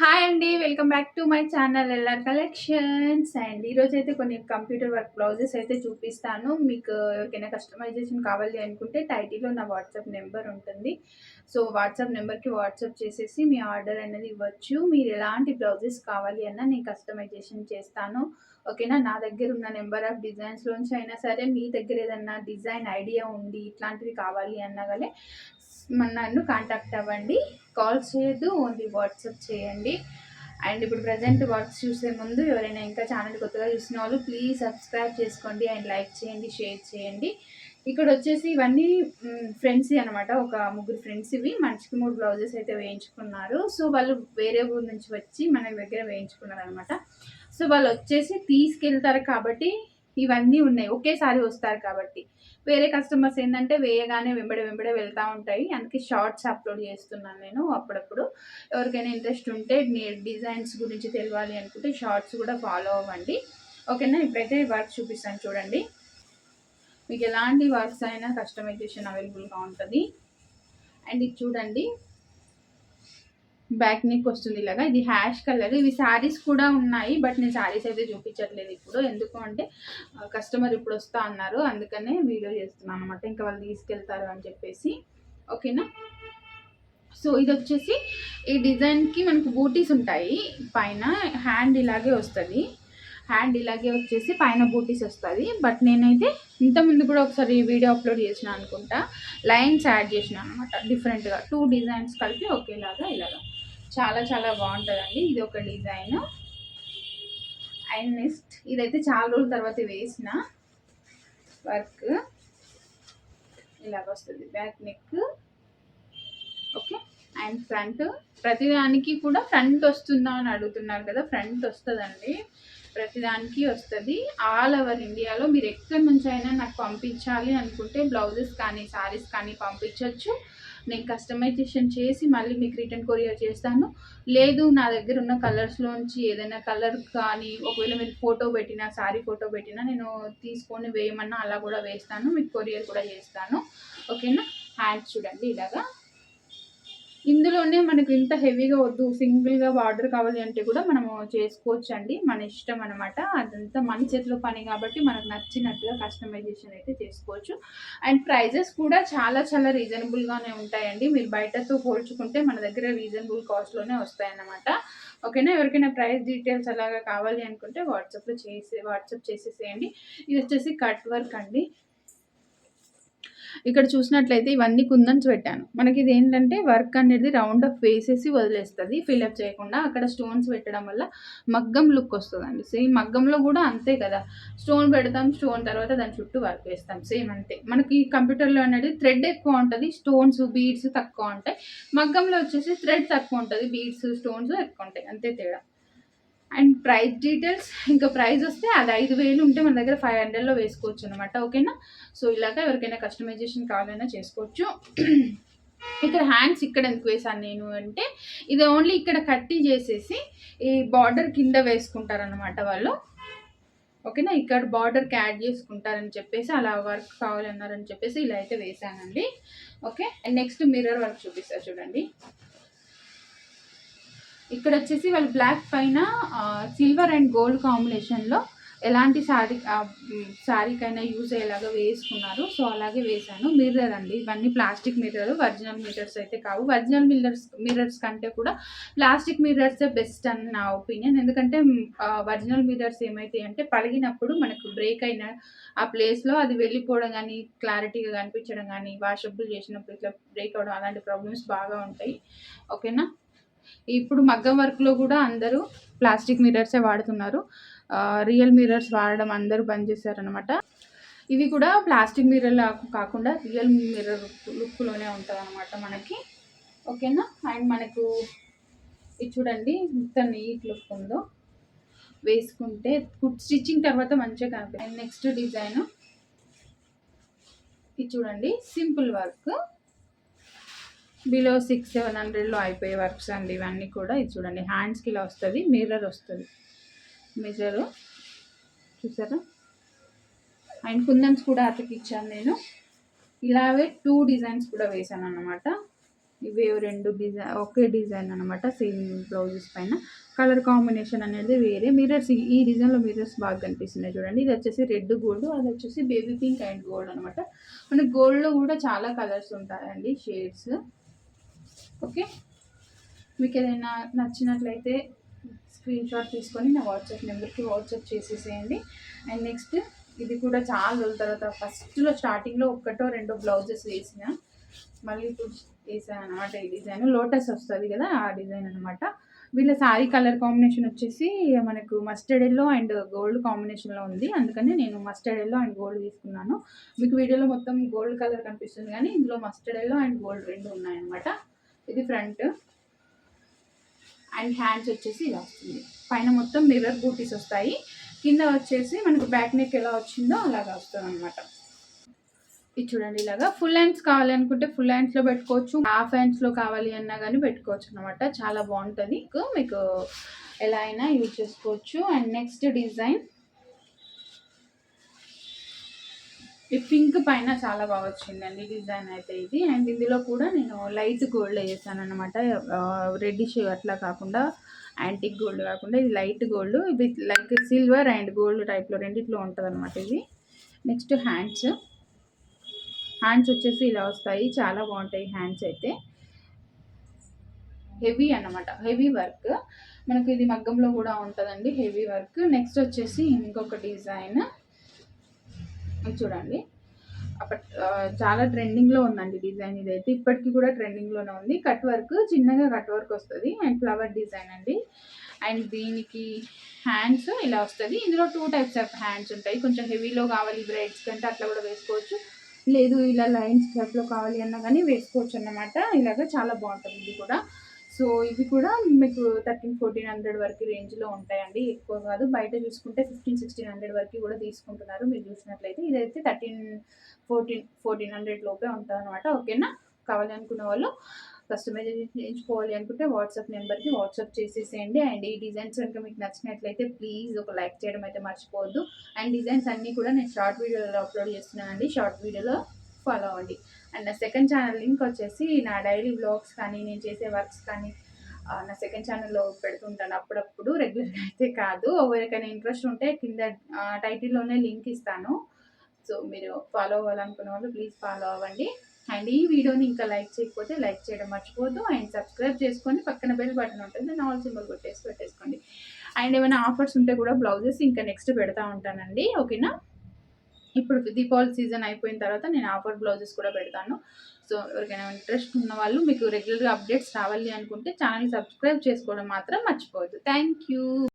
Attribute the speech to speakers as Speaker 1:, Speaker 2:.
Speaker 1: Hi అండి. Welcome back to my channel LR collections. And ఈరోజు అయితే కొన్ని కంప్యూటర్ వర్క్ బ్లౌజెస్ అయితే చూపిస్తాను. మీకు ఎవరికైనా కస్టమైజేషన్ కావాలి అనుకుంటే టైటిల్లో నా వాట్సాప్ నెంబర్ ఉంటుంది. సో వాట్సాప్ నెంబర్కి వాట్సాప్ చేసేసి మీ ఆర్డర్ అనేది ఇవ్వచ్చు. మీరు ఎలాంటి బ్లౌజెస్ కావాలి అన్నా నేను కస్టమైజేషన్ చేస్తాను. ఓకేనా. నా దగ్గర ఉన్న నెంబర్ ఆఫ్ డిజైన్స్లోంచి అయినా సరే మీ దగ్గర ఏదన్నా డిజైన్ ఐడియా ఉండి ఇట్లాంటివి కావాలి అన్నా కానీ నన్ను కాంటాక్ట్ అవ్వండి. కాల్ చేయొద్దు, ఓన్లీ వాట్సాప్ చేయండి. అండ్ ఇప్పుడు ప్రజెంట్ వర్క్స్ చూసే ముందు ఎవరైనా ఇంకా ఛానల్ కొత్తగా చూసిన వాళ్ళు ప్లీజ్ సబ్స్క్రైబ్ చేసుకోండి అండ్ లైక్ చేయండి, షేర్ చేయండి. ఇక్కడ వచ్చేసి ఇవన్నీ ఫ్రెండ్స్ అనమాట. ఒక ముగ్గురు ఫ్రెండ్స్ ఇవి మనిషికి 3 బ్లౌజెస్ అయితే వేయించుకున్నారు. సో వాళ్ళు వేరే ఊరు నుంచి వచ్చి మన దగ్గర వేయించుకున్నారు అనమాట. సో వాళ్ళు వచ్చేసి తీసుకెళ్తారు కాబట్టి ఇవన్నీ ఉన్నాయి, ఒకేసారి వస్తారు కాబట్టి. వేరే కస్టమర్స్ ఏంటంటే వేయగానే వెంబడే వెళ్తూ ఉంటాయి. అందుకే షార్ట్స్ అప్లోడ్ చేస్తున్నాను నేను అప్పుడప్పుడు. ఎవరికైనా ఇంట్రెస్ట్ ఉంటే డిజైన్స్ గురించి తెలియాలి అనుకుంటే షార్ట్స్ కూడా ఫాలో అవ్వండి. ఓకేనా. ఇప్పుడైతే వర్క్ చూపిస్తాను చూడండి. మీకు ఎలాంటి వర్క్స్ అయినా కస్టమైజేషన్ అవైలబుల్గా ఉంటుంది. అండ్ ఇది చూడండి, బ్యాక్ నెక్ వస్తుంది ఇలాగా. ఇది హ్యాష్ కలర్. ఇవి శారీస్ కూడా ఉన్నాయి, బట్ నేను శారీస్ అయితే చూపించట్లేదు ఇప్పుడు. ఎందుకు అంటే కస్టమర్ ఇప్పుడు వస్తా అన్నారు, అందుకనే వీడియో చేస్తున్నాను అనమాట. ఇంకా వాళ్ళు తీసుకెళ్తారు అని చెప్పేసి. ఓకేనా. సో ఇది వచ్చేసి ఈ డిజైన్కి మనకు బూటీస్ ఉంటాయి. పైన హ్యాండ్ ఇలాగే వస్తుంది. హ్యాండ్ ఇలాగే వచ్చేసి పైన బూటీస్ వస్తుంది. బట్ నేనైతే ఇంతకుముందు కూడా ఒకసారి వీడియో అప్లోడ్ చేసిన అనుకుంటా, లైన్స్ యాడ్ చేసిన అనమాట డిఫరెంట్గా. 2 డిజైన్స్ కలిపి ఒకేలాగా ఇలాగా చాలా చాలా బాగుంటుందండి. ఇది ఒక డిజైన్. అండ్ నెక్స్ట్ ఇదైతే చాలా రోజుల తర్వాత వేసిన వర్క్ ఇలాగ వస్తుంది. Back neck. Okay. And front. ప్రతిదానికి కూడా ఫ్రంట్ వస్తుందా అని అడుగుతున్నారు కదా. ఫ్రంట్ వస్తుందండి, ప్రతిదానికి వస్తుంది. ఆల్ ఓవర్ ఇండియాలో మీరు ఎక్కడి నుంచి అయినా నాకు పంపించాలి అనుకుంటే బ్లౌజెస్ కానీ శారీస్ కానీ పంపించవచ్చు. నేను కస్టమైజేషన్ చేసి మళ్ళీ మీకు రిటర్న్ కొరియర్ చేస్తాను. లేదు నా దగ్గర ఉన్న కలర్స్లోంచి ఏదైనా కలర్ కానీ ఒకవేళ మీరు ఫోటో పెట్టినా, శారీ ఫోటో పెట్టినా నేను తీసుకొని వేయమన్నా అలా కూడా వేస్తాను, మీకు కొరియర్ కూడా చేస్తాను. ఓకేనా. హ్యాండ్స్ చూడండి ఇలాగా. ఇందులోనే మనకు ఇంత హెవీగా వద్దు, సింగిల్గా బార్డర్ కావాలి అంటే కూడా మనము చేసుకోవచ్చు అండి, మన ఇష్టం అనమాట. అదంతా మన చేతిలో పని కాబట్టి మనకు నచ్చినట్టుగా కస్టమైజేషన్ అయితే చేసుకోవచ్చు. అండ్ ప్రైజెస్ కూడా చాలా చాలా రీజనబుల్గానే ఉంటాయండి. మీరు బయటతో పోల్చుకుంటే మన దగ్గర రీజనబుల్ కాస్ట్లోనే వస్తాయన్నమాట. ఓకేనా. ఎవరికైనా ప్రైస్ డీటెయిల్స్ అలాగా కావాలి అనుకుంటే వాట్సాప్ చేసేసేయండి. ఇది వచ్చేసి కట్ వర్క్ అండి. ఇక్కడ చూసినట్లయితే ఇవన్నీ కుందన్స్ పెట్టాను. మనకి ఇది ఏంటంటే వర్క్ అనేది రౌండ్ అప్ వేసేసి వదిలేస్తుంది, ఫిల్అప్ చేయకుండా. అక్కడ స్టోన్స్ పెట్టడం వల్ల మగ్గం లుక్ వస్తుందండి. సేమ్ మగ్గంలో కూడా అంతే కదా, స్టోన్ పెడతాం, స్టోన్ తర్వాత దాని చుట్టూ వర్క్ వేస్తాం, సేమ్ అంతే. మనకి కంప్యూటర్లో అనేది థ్రెడ్ ఎక్కువ ఉంటుంది, స్టోన్స్ బీడ్స్ తక్కువ ఉంటాయి. మగ్గంలో వచ్చేసి థ్రెడ్ తక్కువ ఉంటుంది, బీడ్స్ స్టోన్స్ ఎక్కువ ఉంటాయి, అంతే తేడా. అండ్ ప్రైస్ డీటెయిల్స్, ఇంకా ప్రైస్ వస్తే అది 5,000 ఉంటే మన దగ్గర 500లో వేసుకోవచ్చు అనమాట. ఓకేనా. సో ఇలాగా ఎవరికైనా కస్టమైజేషన్ కావాలన్నా చేసుకోవచ్చు. ఇక్కడ హ్యాండ్స్ ఇక్కడ ఎందుకు వేసాను నేను అంటే, ఇది ఓన్లీ ఇక్కడ కట్టి చేసేసి ఈ బార్డర్ కింద వేసుకుంటారనమాట వాళ్ళు. ఓకేనా. ఇక్కడ బార్డర్కి యాడ్ చేసుకుంటారని చెప్పేసి అలా వర్క్ కావాలన్నారని చెప్పేసి ఇలా అయితే వేసానండి. Okay. And next mirror work చూపిస్తారు చూడండి. ఇక్కడ వచ్చేసి వాళ్ళు బ్లాక్ పైన సిల్వర్ అండ్ గోల్డ్ కాంబినేషన్లో ఎలాంటి శారీకైనా యూజ్ అయ్యేలాగా వేసుకున్నారు. సో అలాగే వేసాను. మిర్రర్ అండి, ఇవన్నీ ప్లాస్టిక్ మిర్రర్, ఒరిజినల్ మిర్రర్స్ అయితే కావు. ఒరిజినల్ మిర్రర్స్ కంటే కూడా ప్లాస్టిక్ మిర్రర్సే బెస్ట్ అని నా ఒపీనియన్. ఎందుకంటే ఒరిజినల్ మిర్రర్స్ ఏమైతాయి అంటే పలిగినప్పుడు మనకు బ్రేక్ అయిన ఆ ప్లేస్లో అది వెళ్ళిపోవడం కానీ, క్లారిటీగా కనిపించడం కానీ, వాషబుల్ చేసినప్పుడు ఇట్లా బ్రేక్ అవడం అలాంటి ప్రాబ్లమ్స్ బాగా ఉంటాయి. ఓకేనా. ఇప్పుడు మగ్గం వర్క్లో కూడా అందరూ ప్లాస్టిక్ మిర్రర్సే వాడుతున్నారు, రియల్ మిర్రర్స్ వాడడం అందరూ బంద్ చేశారనమాట. ఇవి కూడా ప్లాస్టిక్ మిర్రర్ కాకుండా రియల్ మిర్రర్ లుక్లోనే ఉంటుంది అనమాట మనకి. ఓకేనా. అండ్ మనకు ఇది చూడండి ఎంత నీట్ లుక్ ఉందో, వేసుకుంటే స్టిచ్చింగ్ తర్వాత మంచిగా కనిపిస్తుంది. అండ్ నెక్స్ట్ డిజైన్ ఇది చూడండి, సింపుల్ వర్క్, బిలో 600-700లో అయిపోయే వర్క్స్ అండి ఇవన్నీ కూడా. ఇది చూడండి, హ్యాండ్స్కి ఇలా వస్తుంది, మిర్రర్ వస్తుంది, మిర్రర్ చూసారా. అండ్ కుందన్స్ కూడా అతికిచ్చాను నేను. ఇలాగే 2 డిజైన్స్ కూడా వేసాను అన్నమాట. ఇవే రెండు ఒకే డిజైన్ అనమాట, సేమ్ బ్లౌజెస్ పైన. కలర్ కాంబినేషన్ అనేది వేరే. మిర్రర్స్, ఈ డిజైన్లో మిర్రర్స్ బాగా కనిపిస్తున్నాయి చూడండి. ఇది వచ్చేసి రెడ్ గోల్డ్, అది వచ్చేసి బేబీ పింక్ అండ్ గోల్డ్ అనమాట. మనకి గోల్డ్లో కూడా చాలా కలర్స్ ఉంటాయండి, షేడ్స్. ఓకే, మీకు ఏదైనా నచ్చినట్లయితే స్క్రీన్ షాట్ తీసుకొని నా వాట్సాప్ నెంబర్కి వాట్సాప్ చేసేసేయండి. అండ్ నెక్స్ట్, ఇది కూడా చాలా రోజుల తర్వాత ఫస్ట్లో స్టార్టింగ్లో ఒకటో రెండో బ్లౌజెస్ వేసిన, మళ్ళీ ఇప్పుడు వేసాను అనమాట. ఈ డిజైన్ లోటస్ వస్తుంది కదా, ఆ డిజైన్ అనమాట. వీళ్ళ శారీ కలర్ కాంబినేషన్ వచ్చేసి మనకు మస్టర్డ్ ఎల్లో అండ్ గోల్డ్ కాంబినేషన్లో ఉంది, అందుకని నేను మస్టర్డ్ ఎల్లో అండ్ గోల్డ్ తీసుకున్నాను. మీకు వీడియోలో మొత్తం గోల్డ్ కలర్ కనిపిస్తుంది కానీ ఇందులో మస్టర్డ్ ఎల్లో అండ్ గోల్డ్ రెండు ఉన్నాయన్నమాట. ఇది ఫ్రంట్. అండ్ హ్యాండ్స్ వచ్చేసి ఇలా వస్తుంది. పైన మొత్తం మిర్రర్ బూటీస్ వస్తాయి, కింద వచ్చేసి మనకు బ్యాక్ నెక్ ఎలా వచ్చిందో అలాగా వస్తుంది అనమాట. ఇది చూడండి, ఇలాగా ఫుల్ హ్యాండ్స్ కావాలి అనుకుంటే ఫుల్ హ్యాండ్స్లో పెట్టుకోవచ్చు, హాఫ్ హ్యాండ్స్లో కావాలి అన్నా కానీ పెట్టుకోవచ్చు అనమాట. చాలా బాగుంటుంది, మీకు ఎలా అయినా యూజ్ చేసుకోవచ్చు. అండ్ నెక్స్ట్ డిజైన్, ఈ పింక్ పైన చాలా బాగా వచ్చిందండి డిజైన్ అయితే ఇది. అండ్ ఇందులో కూడా నేను లైట్ గోల్డ్ వేసాను అనమాట, రెడ్డిష్ అట్లా కాకుండా, యాంటిక్ గోల్డ్ కాకుండా ఇది లైట్ గోల్డ్, ఇది లైక్ సిల్వర్ అండ్ గోల్డ్ టైప్లో రెండిట్లో ఉంటుంది అనమాట ఇది. నెక్స్ట్ హ్యాండ్స్ వచ్చేసి ఇలా వస్తాయి, చాలా బాగుంటాయి హ్యాండ్స్ అయితే. హెవీ అన్నమాట, హెవీ వర్క్. మనకు ఇది మగ్గంలో కూడా ఉంటుందండి, హెవీ వర్క్. నెక్స్ట్ వచ్చేసి ఇంకొక డిజైన్ చూడండి, చాలా ట్రెండింగ్లో ఉందండి డిజైన్. ఇదైతే ఇప్పటికీ కూడా ట్రెండింగ్లోనే ఉంది. కట్ వర్క్, చిన్నగా కట్ వర్క్ వస్తుంది అండ్ ఫ్లవర్ డిజైన్ అండి. అండ్ దీనికి హ్యాండ్స్ ఇలా వస్తుంది. ఇందులో 2 టైప్స్ ఆఫ్ హ్యాండ్స్ ఉంటాయి. కొంచెం హెవీలో కావాలి బ్రైడ్స్ కంటే అట్లా కూడా వేసుకోవచ్చు, లేదు ఇలా లైన్స్ టైప్లో కావాలి అన్నా కానీ వేసుకోవచ్చు అన్నమాట. ఇలాగ చాలా బాగుంటుంది ఇది కూడా. సో ఇవి కూడా మీకు 1300-1400 వరకు రేంజ్లో ఉంటాయండి, ఎక్కువ కాదు. బయట చూసుకుంటే 1500-1600 వరకు కూడా తీసుకుంటున్నారు మీరు చూసినట్లయితే. ఇదైతే 1300-1400 లోపే ఉంటుంది అనమాట. ఓకేనా, కావాలి అనుకున్న వాళ్ళు కస్టమైజేషన్ చేయించుకోవాలి అనుకుంటే వాట్సాప్ నెంబర్కి వాట్సాప్ చేసేసేయండి. అండ్ ఈ డిజైన్స్ కనుక మీకు నచ్చినట్లయితే ప్లీజ్ ఒక లైక్ చేయడం అయితే మర్చిపోవద్దు. అండ్ డిజైన్స్ అన్నీ కూడా నేను షార్ట్ వీడియోలో అప్లోడ్ చేస్తున్నానండి, షార్ట్ వీడియోలో ఫాలో అవ్వండి. అండ్ నా సెకండ్ ఛానల్ లింక్ వచ్చేసి నా డైలీ వ్లాగ్స్ కానీ నేను చేసే వర్క్స్ కానీ నా సెకండ్ ఛానల్లో పెడుతుంటాను అప్పుడప్పుడు, రెగ్యులర్గా అయితే కాదు. ఎవరికైనా ఇంట్రెస్ట్ ఉంటే కింద టైటిల్లోనే లింక్ ఇస్తాను. సో మీరు ఫాలో అవ్వాలనుకున్న వాళ్ళు ప్లీజ్ ఫాలో అవ్వండి. అండ్ ఈ వీడియోని ఇంకా లైక్ చేయకపోతే లైక్ చేయడం మర్చిపోవద్దు. అండ్ సబ్స్క్రైబ్ చేసుకొని పక్కన బెల్ బటన్ ఉంటుంది, దాన్ని ఆల్ సింబల్ పెట్టేసుకోండి. అండ్ ఏమైనా ఆఫర్స్ ఉంటే కూడా బ్లౌజెస్ ఇంకా నెక్స్ట్ పెడతా ఉంటానండి. ఓకేనా, ఇప్పుడు దీపావళి సీజన్ అయిపోయిన తర్వాత నేను ఆఫర్ బ్లౌజెస్ కూడా పెడతాను. సో ఎవరికైనా ఇంట్రెస్ట్ ఉన్న వాళ్ళు, మీకు రెగ్యులర్గా అప్డేట్స్ రావాలి అనుకుంటే ఛానల్ సబ్స్క్రైబ్ చేసుకోవడం మాత్రం మర్చిపోవద్దు. Thank you.